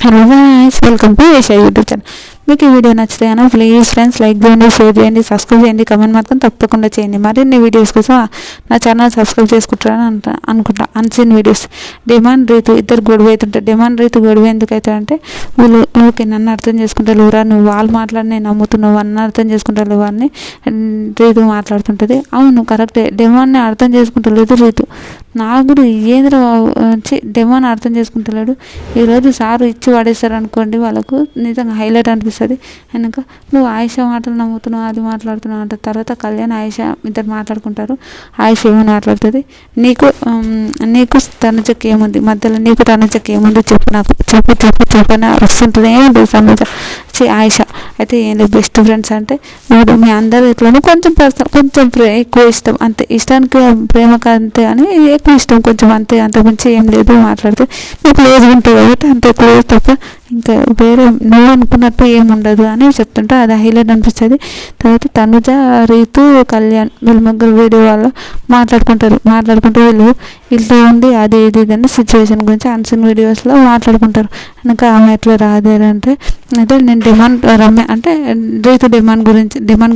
Hello guys, welcome to Asia YouTube channel. మీకు ఈ video నచ్చితే ప్లీజ్ ఫ్రెండ్స్ లైక్ చేయండి, షేర్ చేయండి, సబ్స్క్రైబ్ చేయండి, కమెంట్ మాత్రం తప్పకుండా చేయండి. మరిన్ని వీడియోస్ కోసం నా ఛానల్ సబ్స్క్రైబ్ చేసుకుంటారని అనుకుంటా. Unseen videos. డిమాండ్ రీతు ఇద్దరు గొడవ అవుతుంటారు. డిమాండ్ రీతు గొడవ ఎందుకు అవుతారంటే వీళ్ళు ఓకే నన్ను అర్థం చేసుకుంటారు లేవురా, నువ్వు వాళ్ళు మాట్లాడి నేను నమ్ముతున్నావు అన్న అర్థం చేసుకుంటారు లేవు అని రీతు మాట్లాడుతుంటుంది. అవును కరెక్టే, డిమాండ్ని అర్థం చేసుకుంటలేదు రీతు. నాకు కూడా ఏంద్ర డిమాండ్ అర్థం చేసుకుంటలేడు. ఈరోజు సారు ఇచ్చి పడేస్తారు అనుకోండి, వాళ్ళకు నిజంగా హైలైట్ అనిపిస్తుంది. వెనక నువ్వు ఆయిషా మాటలు నమ్ముతున్నావు, అది మాట్లాడుతున్నావు అంట. తర్వాత కళ్యాణ్ ఆయిషా ఇద్దరు మాట్లాడుకుంటారు. ఆయిషా ఏమని మాట్లాడుతుంది, నీకు తనుజకి ఏముంది మధ్యలో, నీకు తనుజకి ఏముంది చెప్పు, నాకు చెప్పని వస్తుంటుంది. ఏముంటుంది తనుజ ఆయిషా అయితే ఏంటి బెస్ట్ ఫ్రెండ్స్ అంటే ఇప్పుడు మీ అందరు ఇట్లా కొంచెం ఎక్కువ ఇష్టం అంతే, ఇష్టానికి ప్రేమకు అంతే అని ఎక్కువ ఇష్టం కొంచెం అంతే, అంతకుమించి ఏం లేదు. మాట్లాడితే మీకు లేదు ఉంటుంది కాబట్టి అంత ఎక్కువ తప్ప ఇంకా వేరే నువ్వు అనుకున్నట్టు ఏముండదు అని చెప్తుంటే అది హైలైట్ అనిపిస్తుంది. తర్వాత తనుజ, రీతు, కళ్యాణ్ వీళ్ళు ముగ్గురు వీడియో వాళ్ళు మాట్లాడుకుంటూ వీళ్ళతో ఉండి అది ఇది అని సిచ్యువేషన్ గురించి అన్సీన్ వీడియోస్లో మాట్లాడుకుంటారు. కనుక ఆమె ఎట్లా రాదేరంటే అయితే నేను డిమాండ్ రమ్య అంటే రీతు డిమాండ్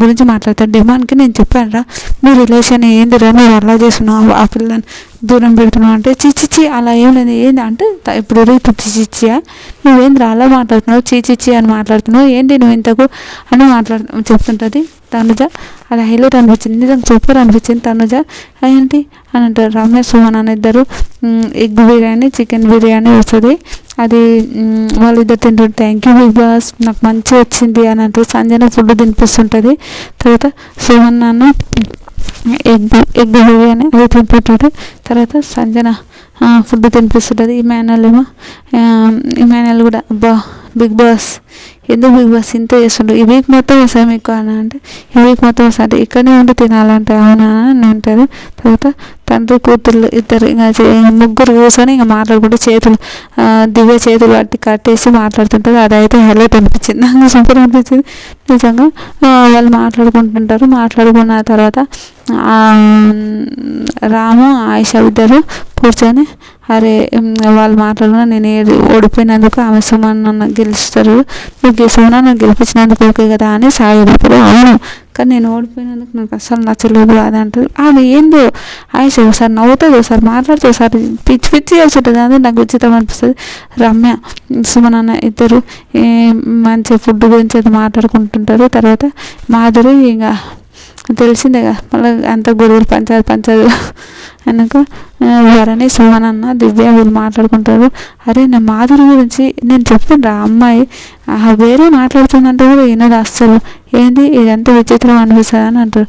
గురించి మాట్లాడతాను. డిమాండ్కి నేను చెప్పాను రా, మీ రిలేషన్ ఏందిరా, నువ్వు అలా చేస్తున్నావు, ఆ పిల్లని దూరం పెడుతున్నావు అంటే చిచ్చిచ్చి అలా ఏం లేదు. ఏంది అంటే ఇప్పుడు రీతు చిచ్చిచ్చియా, నువ్వేంద్ర అలా మాట్లాడుతున్నావు, చిచ్చిచ్చి అని మాట్లాడుతున్నావు, ఏంటి నువ్వు ఇంతకు అని చెప్తుంటుంది తనుజ. అది హైలైట్ అనిపించింది, నిజంగా సూపర్ అనిపించింది. తనుజ ఏంటి అని అంటారు. రమేష్ సుమన్ అని ఇద్దరు ఎగ్ బిర్యానీ, చికెన్ బిర్యానీ వస్తుంది. అది వాళ్ళిద్దరు తింటారు. థ్యాంక్ యూ బిగ్ బాస్, నాకు మంచి వచ్చింది అని అంటారు. సంజన ఫుడ్ తినిపిస్తుంటుంది. తర్వాత సుమన్ నాన్న ఎగ్ బిర్యానీ అది తినిపెట్టాడు. తర్వాత సంజన ఫుడ్ తినిపిస్తుంటుంది. ఇమాన్యుల్ కూడా అబ్బా బిగ్ బాస్ ఎందుకు బిగ్ బాస్ ఇంత చేస్తుండ్రు, ఈ వీక్ మొత్తం వస్తాయి మీకు అని అంటే ఈ వీక్ మొత్తం వస్తాయి ఇక్కడనే ఉండి తినాలంటే అవునా అని అంటారు. తర్వాత తండ్రి కూతుర్లు ఇద్దరు ముగ్గురు కూర్చొని మాట్లాడుకుంటే దివ్య చేతులు పట్టి కట్టేసి మాట్లాడుతుంటారు. అదైతే హైలైట్ అనిపించింది, నాకు సూపర్ అనిపించింది నిజంగా. వాళ్ళు మాట్లాడుకున్న తర్వాత రాము, ఆయిషా ఇద్దరు కూర్చొని అరే వాళ్ళు మాట్లాడుకున్నా నేను ఓడిపోయినందుకు ఆమె సుమన్ నన్ను గెలుస్తారు, నువ్వు సుమన్ నన్ను గెలిపించినందుకు ఓకే కదా అని సాయి అడుగుతారు. అవును కానీ నేను ఓడిపోయినందుకు నాకు అస్సలు నచ్చలేదు అది అంటారు. ఆమె ఏందో ఆయిష ఒకసారి నవ్వుతుంది, ఒకసారి మాట్లాడుతుంది, ఒకసారి పిచ్చి చేస్తుంటుంది. అదే నాకు విచిత్రం అనిపిస్తుంది. రమ్య, సుమన్ అన్న ఇద్దరు మంచి ఫుడ్ గురించి అయితే మాట్లాడుకుంటుంటారు. తర్వాత మాధురి ఇంకా తెలిసిందే కదా మళ్ళీ అంత గొడవలు పంచారు అనక భరణి, సుమన్ అన్న, దివ్య వీళ్ళు మాట్లాడుకుంటారు. అరే నా మాధురి గురించి నేను చెప్పిండ్రా అమ్మాయి వేరే మాట్లాడుతుందంటే కూడా వినదు అస్సలు, ఏంది ఇదంతా విచిత్రం అనిపిస్తుంది అని అంటారు.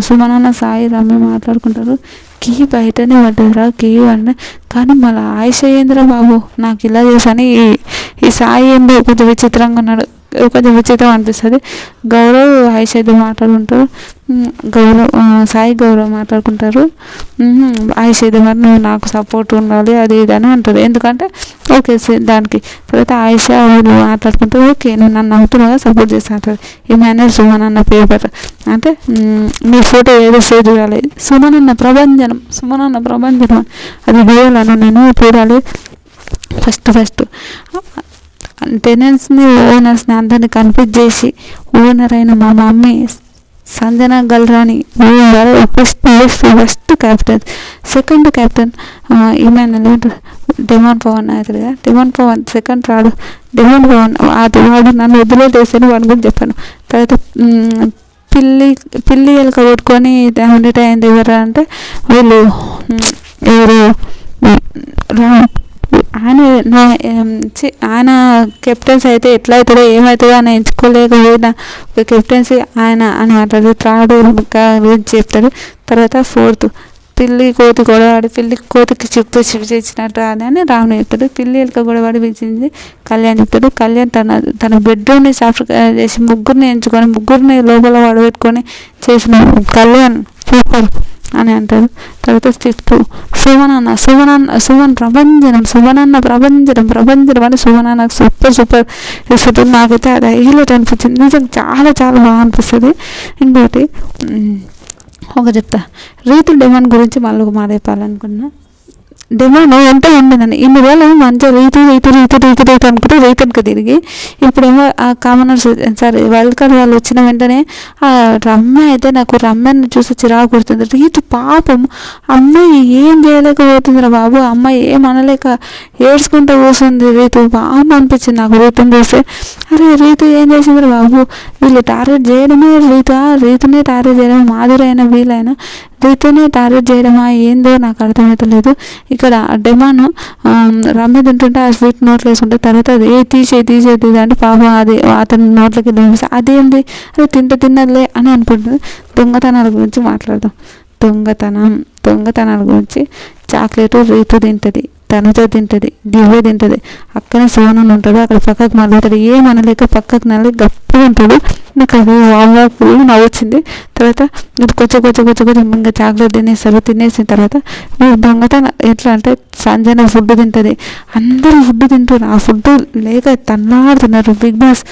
సుమన్ అన్న, సాయి, రమ్య మాట్లాడుకుంటారు. కీ బయటనే పడ్డదిరా, కీ అంటే కానీ మళ్ళీ ఆయిష ఏందిరా బాబు నాకు ఇలా చేశాను, ఈ సాయి ఏందో కొంచెం విచిత్రంగా ఉన్నాడు, కొంచెం విచిత్రం అనిపిస్తుంది. గౌరవ్, ఆయిష ఇద్దరు మాట్లాడుకుంటారు. సాయి గౌరవ్ మాట్లాడుకుంటారు. ఆయిష ఇద్దరు మరి నువ్వు నాకు సపోర్ట్ ఉండాలి అది ఇది అని అంటారు. ఎందుకంటే ఓకే దానికి. తర్వాత ఆయిష మాట్లాడుకుంటారు. ఓకే నువ్వు నన్ను అవుతున్నాగా సపోర్ట్ చేస్తా అంటారు. ఈ మేనేజ్ సుమన్ అన్న పేపర్ అంటే మీ ఫోటో ఏదో షేర్ చేయాలి, సుమన్ అన్న ప్రభంజనం అది వేయాలను నేను చూడాలి. ఫస్ట్ టెనెంట్స్ని ఓనర్స్ని అందరినీ కన్ఫ్యూజ్ చేసి ఓనర్ అయిన మా mummy Sanjana Galrani first captain, second captain Emmanuel, demon Pavan అవుతుంది కదా, డిమాండ్ పవన్ సెకండ్ రాడు, డిమాండ్ పవన్ అది వాడు నన్ను వదిలేసేసాను వాడి గురించి చెప్పాను. తర్వాత పిల్లి ఎలక కొట్టుకొని డామినేట్ అయింది ఎవరు అంటే వీళ్ళు ఎవరు ఆయన కెప్టెన్సీ అయితే ఎట్లా అవుతుందో ఏమవుతుందో అని ఎంచుకోలేకపోయిన ఒక కెప్టెన్సీ ఆయన అని మాట్లాడు. థర్డ్ గురించి చెప్తాడు. తర్వాత ఫోర్త్ పిల్లి కోతి గొడవాడి, కోతికి చిప్పు చేసినట్టు అది అని రాముడు చెప్తాడు. పిల్లి ఎలుక గొడవాడి పిలిచింది కళ్యాణ్ చెప్తాడు. కళ్యాణ్ తన బెడ్రూమ్ని సాఫ్ట్ చేసి ముగ్గురిని లోపల పడబెట్టుకొని చేసిన కళ్యాణ్ సూపర్ అని అంటారు. తర్వాత ఫిఫ్త్ సుమన్ ప్రభంజనం అని సుమన్ నాకు సూపర్ ఇస్తుంది. నాకైతే అది హైలైట్ అనిపించింది, నిజంగా చాలా బాగా అనిపిస్తుంది. ఇంకోటి ఒక చెప్తా, రీతు డిమాండ్ గురించి మళ్ళీ ఒక మాట చెప్పాలనుకున్నా. డిమాండ్ ఎంత ఉండేదండి. ఇన్ని రోజులు మంచిగా రీతు అనుకుంటే రీతనికి తిరిగి ఇప్పుడేమో ఆ కామనర్స్ సారీ వైల్డ్ కార్డ్ వాళ్ళు వచ్చిన వెంటనే ఆ రమ్య అయితే నాకు రమ్యని చూసి చిరాకు కొడుతుంది. రీతు పాపం అమ్మాయి ఏం చేయలేకపోతుంది రా బాబు, అమ్మాయి ఏం అనలేక ఏడ్చుకుంటూ కూర్చుంది. రీతు బాగా అనిపించింది నాకు రీతుని చూస్తే. అరే రీతు ఏం చేసింది రా బాబు, వీళ్ళు టార్గెట్ చేయడమే రీతునే టార్గెట్ చేయడం, మాధురి అయినా వీళ్ళైనా రీతునే టార్గెట్ చేయడమా ఏందో నాకు అర్థమవుతలేదు. ఇక్కడ డిమాండ్ రమ్య తింటుంటే ఆ స్వీట్ నోట్లో వేసుకుంటే తర్వాత అది తీసేది అంటే పాపం అది అతని నోట్లకి తినిపిస్తే అదేంది అది తిన్నదిలే అని అనుకుంటుంది. దొంగతనాల గురించి మాట్లాడదాం. దొంగతనాల గురించి చాక్లెట్ రీతు తింటుంది, తనుజ తింటుంది, దివ్య తింటుంది, అక్కనే సోనన్ ఉంటాడు, అక్కడ పక్కకు మళ్ళీ ఏమనలేక పక్కకు నల్లి గట్టిగా ఉంటాడు. నాకు అది వాగా ఫుల్ నవ్వొచ్చింది. తర్వాత ఇది కొంచెం ఇంకా చాక్లెట్ తినేసిన తర్వాత దొంగతనం ఎట్లా అంటే సంజన ఫుడ్ తింటుంది, అందరూ ఫుడ్ తింటారు, ఆ ఫుడ్ లేక తన్నాడుతున్నారు. బిగ్ బాస్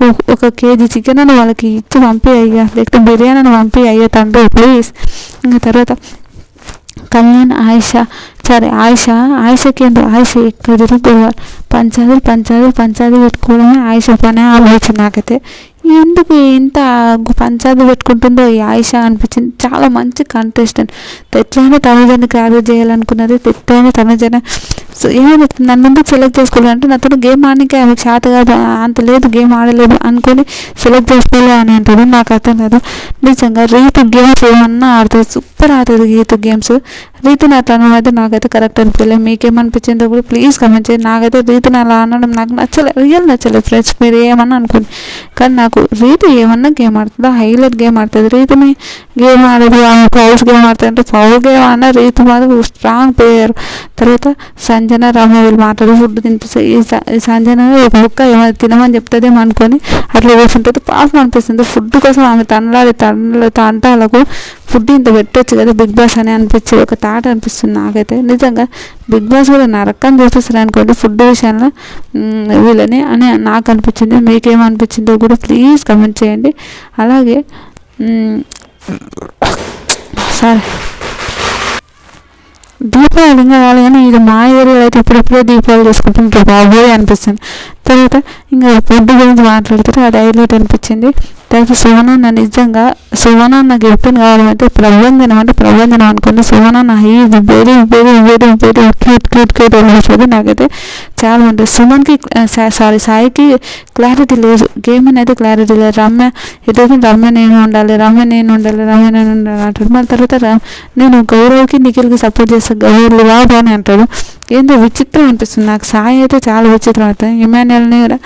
1 కేజీ చికెన్ అని వాళ్ళకి ఇచ్చి పంపి అయ్యా, లేకపోతే బిర్యానీ అని పంపి అయ్యా తండ్రి ప్లీజ్. ఇంకా తర్వాత కళ్యాణ్ ఆయిషకి ఏంటో ఆయిష ఎక్కడ తిరుగుకోవాలి పంచాది పెట్టుకోవడమే ఆయిష పనే ఆలోచన. నాకైతే ఎందుకు ఇంత పంచాది పెట్టుకుంటుందో ఈ ఆయిష అనిపించింది. చాలా మంచి కంటెస్టెంట్, ఎట్లయినా తనుజని క్యారేజ్ చేయాలనుకున్నది, ఎట్లయినా తనుజన ఏమైనా నన్ను ఎందుకు సెలెక్ట్ చేసుకోవాలంటే నాతో గేమ్ ఆడడానికి ఆమెకు చేత కాదు, అంత లేదు గేమ్ ఆడలేదు అనుకొని సెలెక్ట్ చేసుకోలే అని అంటారు. నాకు అర్థం కాదు నిజంగా. రీతు గేమ్స్ ఏమన్నా ఆడుతుంది, సూపర్ ఆడుతుంది రీతు గేమ్స్. రీతుని అట్లా అనడం అయితే నాకైతే కరెక్ట్ అనిపించలేదు. మీకేమనిపించిందో కూడా ప్లీజ్ కమెంట్ చేయండి. నాకైతే రీతుని అలా అనడం నాకు నచ్చలేదు ఫ్రెండ్స్, మీరు ఏమన్నా అనుకోండి. కానీ నాకు రీతు ఏమన్నా గేమ్ ఆడుతుందా, హైలైట్ గేమ్ ఆడుతుంది. రీతుని గేమ్ ఆడదు, ఆమె పౌల్స్ గేమ్ ఆడుతుంది అంటే పౌల్ గేమ్ అన్న రీతు మాత్రం స్ట్రాంగ్ ప్లేయర్. తర్వాత సంజన రమ్య వీళ్ళు మాట్లాడి ఫుడ్ తినిపిస్తుంది. ఈ సంజన ఒక ముక్క ఏమైనా తినమని చెప్తుందేమో అనుకొని అట్లా కూర్చుంటుంది. పాపం అనిపిస్తుంది. ఫుడ్ కోసం ఆమె తంటాలకు ఫుడ్ ఇంత పెట్టొచ్చు కదా బిగ్ బాస్ అని అనిపించి ఒక థాట్ అనిపిస్తుంది నాకైతే. నిజంగా బిగ్ బాస్ కూడా నరకం చూపిస్తారు అనుకోండి ఫుడ్ విషయంలో వీళ్ళని అని నాకు అనిపించింది. మీకేమనిపించిందో కూడా ప్లీజ్ కమెంట్ చేయండి. అలాగే సరే దీపావళి ఇంకా రాలి కానీ ఇది మా ఏరియాలో అయితే ఇప్పుడెప్పుడే దీపావళి చేసుకుంటుంటారు బాబోయ్ అనిపిస్తుంది. తర్వాత ఇంకా ఫుడ్ గురించి మాట్లాడుతారు, అది హైలైట్ అనిపించింది. తర్వాత సువనన్న నిజంగా సువనన్న గిఫ్ట్ని కావడం అయితే ప్రభంజనం అనుకుంటే సువనన్న వెరీ క్యూట్ అనిపిస్తుంది. నాకైతే చాలా ఉంటుంది. సుమన్కి సాయికి క్లారిటీ లేదు, గేమ్ అనేది క్లారిటీ లేదు. రమ్య నేను ఉండాలి అంటాడు. మళ్ళీ తర్వాత నేను గౌరవ్కి నిఖిల్కి సపోర్ట్ చేస్తాను, గౌరవ్ రాదు అని అంటాడు. ఏందో విచిత్రం అనిపిస్తుంది నాకు. సాయి అయితే చాలా విచిత్రం అవుతుంది. ఇమాన్యుయల్ని కూడా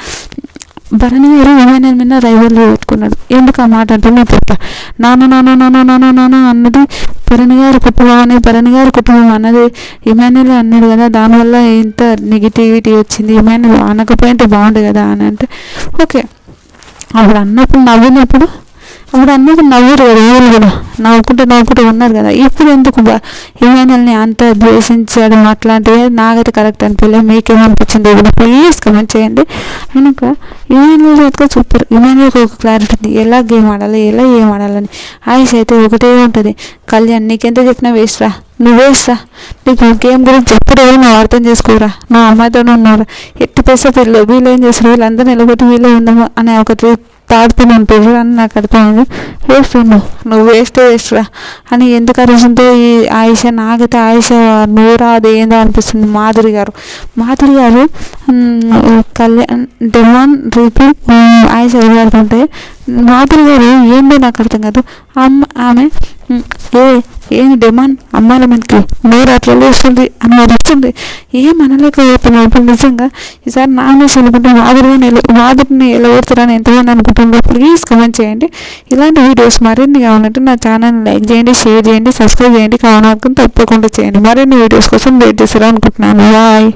భరణి గారు ఇమాన్యుయల్ మీద రైవల్రీ పెట్టుకున్నాడు. ఎందుకు ఆ మాట అంటే నేను చెప్పా నాన్న అన్నది భరణి గారి కుటుంబం అన్నది ఇమాన్యుయల్ అన్నాడు కదా, దానివల్ల ఇంత నెగిటివిటీ వచ్చింది, ఇమాన్యుయల్ అనకపోయింటే బాగుండు కదా అని అంటే ఓకే. అప్పుడు నవ్వినప్పుడు నవ్వరు కదా, ఎవరు కూడా నవ్వుకుంటూ ఉన్నారు కదా. ఇప్పుడు ఎందుకు ఇమాన్యుయల్ని అంత ద్వేషించడం అట్లాంటివి నాకైతే కరెక్ట్ అనిపించలేదు. మీకేమనిపించింది కూడా ప్లీజ్ కమెంట్ చేయండి. కనుక ఇమాన్యుయల్ అయితే సూపర్. ఇమాన్యుయల్కి ఒక క్లారిటీ ఉంది, ఎలా గేమ్ ఆడాలి ఏం ఆడాలని. ఆయుష్ అయితే ఒకటే ఉంటుంది, కళ్యాణ్ నీకెంత చెప్పినా వేస్ట్రా, నువ్వు వేస్ట్రా, నీకు గేమ్ గురించి ఎప్పుడు నువ్వు అర్థం చేసుకోరా, నా అమ్మాయితోనే ఉన్నారా, ఎట్టి పెసా పిల్లలు వీళ్ళు ఏం చేస్తారు, వీళ్ళందరూ నిలబెట్టి వీళ్ళే ఉందాము అనే ఒక తాడుతూనే ఉంటారు అని నాకు అర్థమైంది. నువ్వు వేస్ట్రా అని ఎందుకు అరుస్తుందో ఈ ఆయుష. నాకైతే ఆయుష నూరా అది ఏందో అనిపిస్తుంది. మాధురి గారు కళ్యాణ్ డిమాండ్ రీతి ఆయుష ఎవరుంటే మాధురి గారు ఏందో నాకు అర్థం కాదు. ఆమె ఏం డిమాండ్ అమ్మాయిల మీదకి నోరు అట్లా లేస్తుంది అని వస్తుంది, ఏమనలేకపోతున్నాడు. నిజంగా ఈసారి నామినేషన్ అనుకుంటే మాధురిని ఎలా ఓడుతారని ఎంతమంది అనుకుంటుందో ప్లీజ్ కమెంట్ చేయండి. ఇలాంటి వీడియోస్ మరిన్ని కావాలంటే నా ఛానల్ని లైక్ చేయండి, షేర్ చేయండి, సబ్స్క్రైబ్ చేయండి, కావాలనుకుని తప్పకుండా చేయండి. మరిన్ని వీడియోస్ కోసం వెయిట్ చేస్తారనుకుంటున్నాను. బాయ్.